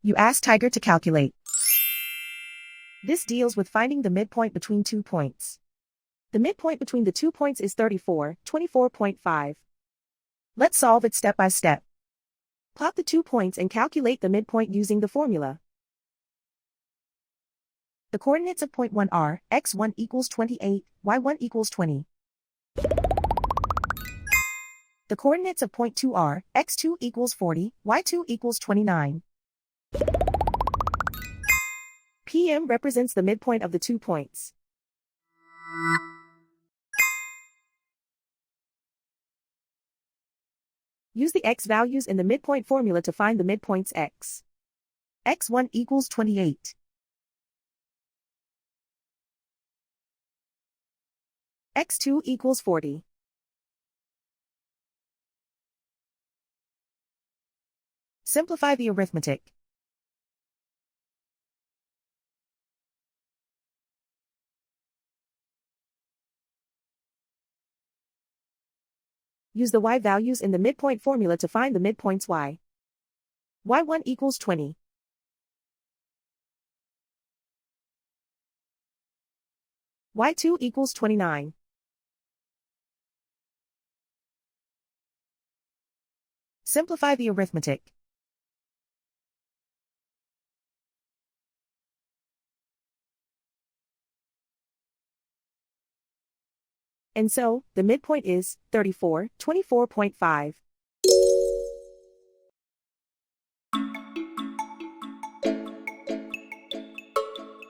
You ask Tiger to calculate. This deals with finding the midpoint between 2 points. The midpoint between the 2 points is 34, 24.5. Let's solve it step by step. Plot the 2 points and calculate the midpoint using the formula. The coordinates of point 1 are x1 equals 28, y1 equals 20. The coordinates of point 2 are x2 equals 40, y2 equals 29. PM represents the midpoint of the 2 points. Use the x values in the midpoint formula to find the midpoints x. x1 equals 28. x2 equals 40. Simplify the arithmetic. Use the y values in the midpoint formula to find the midpoints y. y1 equals 20. y2 equals 29. Simplify the arithmetic. And so, the midpoint is 34, 24.5.